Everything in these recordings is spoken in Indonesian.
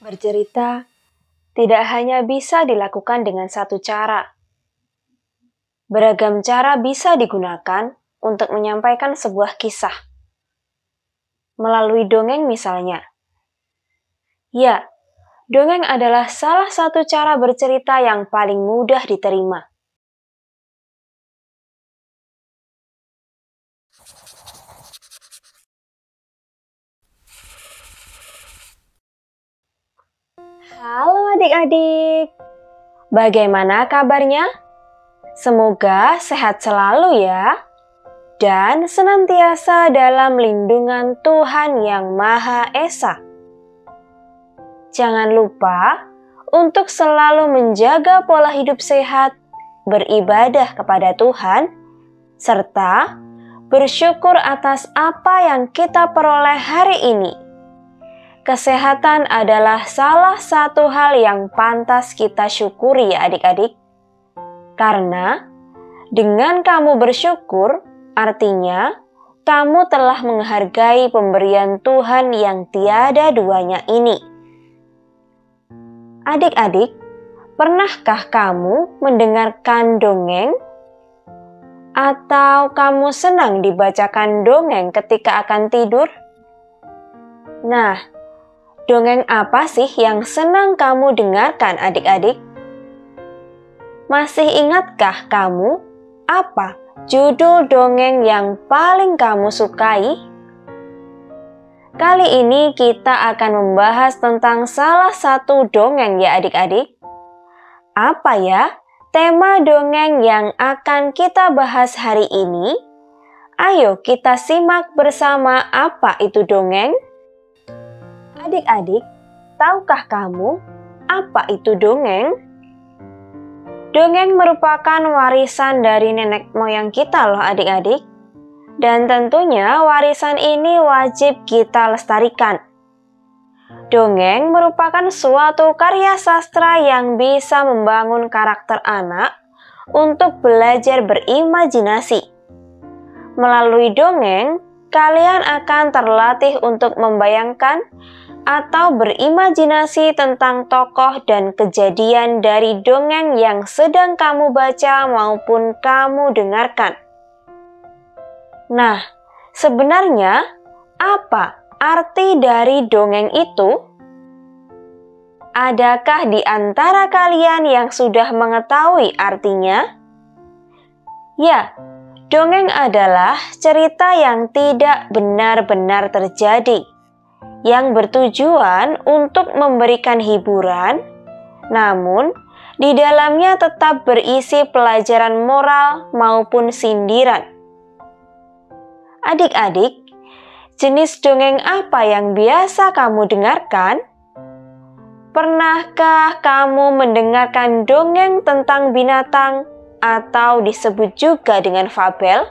Bercerita tidak hanya bisa dilakukan dengan satu cara. Beragam cara bisa digunakan untuk menyampaikan sebuah kisah. Melalui dongeng misalnya. Ya, dongeng adalah salah satu cara bercerita yang paling mudah diterima. Halo adik-adik, bagaimana kabarnya? Semoga sehat selalu ya, dan senantiasa dalam lindungan Tuhan Yang Maha Esa. Jangan lupa untuk selalu menjaga pola hidup sehat, beribadah kepada Tuhan, serta bersyukur atas apa yang kita peroleh hari ini. Kesehatan adalah salah satu hal yang pantas kita syukuri ya adik-adik. Karena dengan kamu bersyukur, artinya kamu telah menghargai pemberian Tuhan yang tiada duanya ini. Adik-adik, pernahkah kamu mendengarkan dongeng? Atau kamu senang dibacakan dongeng ketika akan tidur? Nah, dongeng apa sih yang senang kamu dengarkan adik-adik? Masih ingatkah kamu apa judul dongeng yang paling kamu sukai? Kali ini kita akan membahas tentang salah satu dongeng ya adik-adik. Apa ya tema dongeng yang akan kita bahas hari ini? Ayo kita simak bersama apa itu dongeng. Adik-adik, tahukah kamu apa itu dongeng? Dongeng merupakan warisan dari nenek moyang kita loh adik-adik. Dan tentunya warisan ini wajib kita lestarikan. Dongeng merupakan suatu karya sastra yang bisa membangun karakter anak untuk belajar berimajinasi. Melalui dongeng, kalian akan terlatih untuk membayangkan atau berimajinasi tentang tokoh dan kejadian dari dongeng yang sedang kamu baca maupun kamu dengarkan. Nah, sebenarnya apa arti dari dongeng itu? Adakah di antara kalian yang sudah mengetahui artinya? Ya, dongeng adalah cerita yang tidak benar-benar terjadi, yang bertujuan untuk memberikan hiburan, namun di dalamnya tetap berisi pelajaran moral maupun sindiran. Adik-adik, jenis dongeng apa yang biasa kamu dengarkan? Pernahkah kamu mendengarkan dongeng tentang binatang atau disebut juga dengan fabel?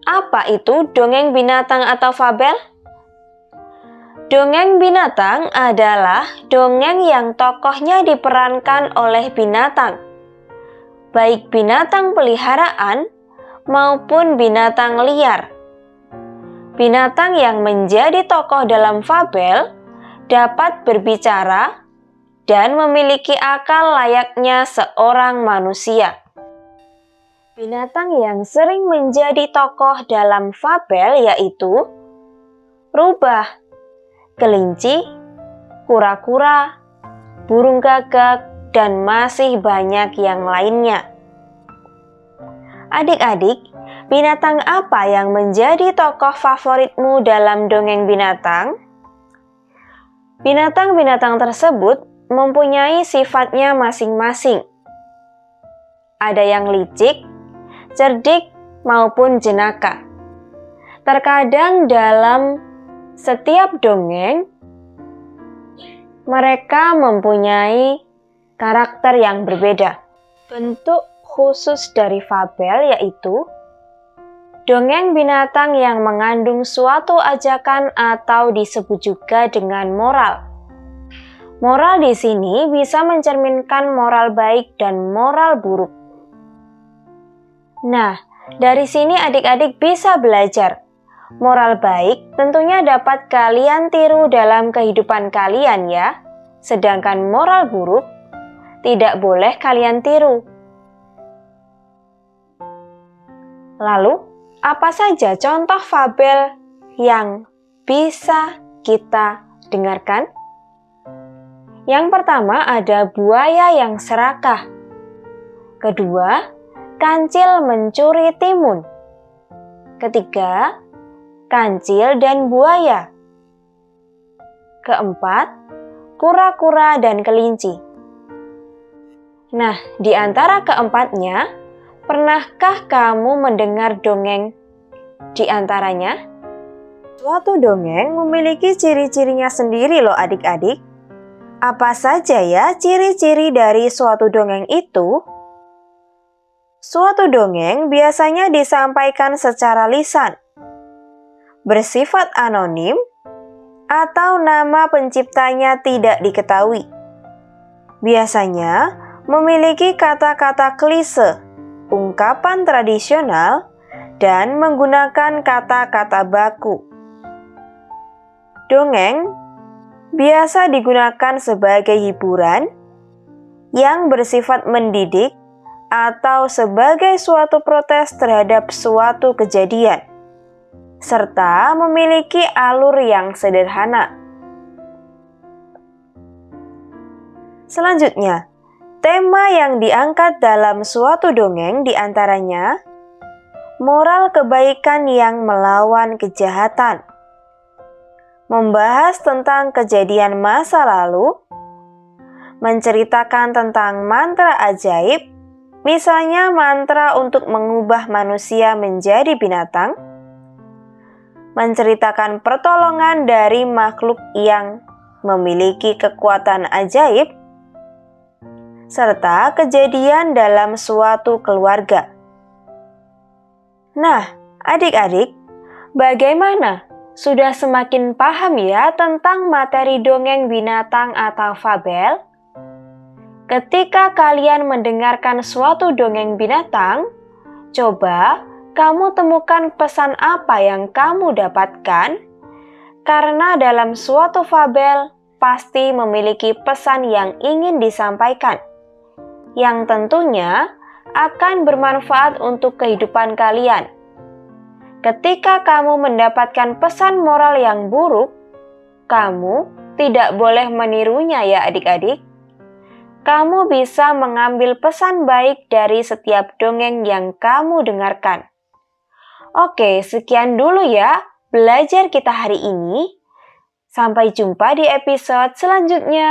Apa itu dongeng binatang atau fabel? Dongeng binatang adalah dongeng yang tokohnya diperankan oleh binatang, baik binatang peliharaan maupun binatang liar. Binatang yang menjadi tokoh dalam fabel dapat berbicara dan memiliki akal layaknya seorang manusia. Binatang yang sering menjadi tokoh dalam fabel yaitu rubah, kelinci, kura-kura, burung gagak, dan masih banyak yang lainnya. Adik-adik, binatang apa yang menjadi tokoh favoritmu dalam dongeng binatang? Binatang-binatang tersebut mempunyai sifatnya masing-masing. Ada yang licik, cerdik, maupun jenaka. Terkadang dalam setiap dongeng, mereka mempunyai karakter yang berbeda. Bentuk khusus dari fabel yaitu dongeng binatang yang mengandung suatu ajakan atau disebut juga dengan moral. Moral di sini bisa mencerminkan moral baik dan moral buruk. Nah, dari sini adik-adik bisa belajar Moral baik tentunya dapat kalian tiru dalam kehidupan kalian ya. Sedangkan moral buruk tidak boleh kalian tiru. Lalu, apa saja contoh fabel yang bisa kita dengarkan? Yang pertama ada buaya yang serakah. Kedua, kancil mencuri timun. Ketiga, kancil dan buaya. Keempat, kura-kura dan kelinci. Nah, di antara keempatnya, pernahkah kamu mendengar dongeng di antaranya? Suatu dongeng memiliki ciri-cirinya sendiri loh adik-adik. Apa saja ya ciri-ciri dari suatu dongeng itu? Suatu dongeng biasanya disampaikan secara lisan, bersifat anonim, atau nama penciptanya tidak diketahui. Biasanya memiliki kata-kata klise, ungkapan tradisional, dan menggunakan kata-kata baku. Dongeng biasa digunakan sebagai hiburan yang bersifat mendidik atau sebagai suatu protes terhadap suatu kejadian, serta memiliki alur yang sederhana. Selanjutnya, tema yang diangkat dalam suatu dongeng diantaranya moral kebaikan yang melawan kejahatan, membahas tentang kejadian masa lalu, menceritakan tentang mantra ajaib, misalnya mantra untuk mengubah manusia menjadi binatang, menceritakan pertolongan dari makhluk yang memiliki kekuatan ajaib, serta kejadian dalam suatu keluarga. Nah, adik-adik, bagaimana? Sudah semakin paham ya tentang materi dongeng binatang atau fabel? Ketika kalian mendengarkan suatu dongeng binatang, coba kamu temukan pesan apa yang kamu dapatkan, karena dalam suatu fabel pasti memiliki pesan yang ingin disampaikan, yang tentunya akan bermanfaat untuk kehidupan kalian. Ketika kamu mendapatkan pesan moral yang buruk, kamu tidak boleh menirunya ya adik-adik. Kamu bisa mengambil pesan baik dari setiap dongeng yang kamu dengarkan. Oke, sekian dulu ya belajar kita hari ini. Sampai jumpa di episode selanjutnya.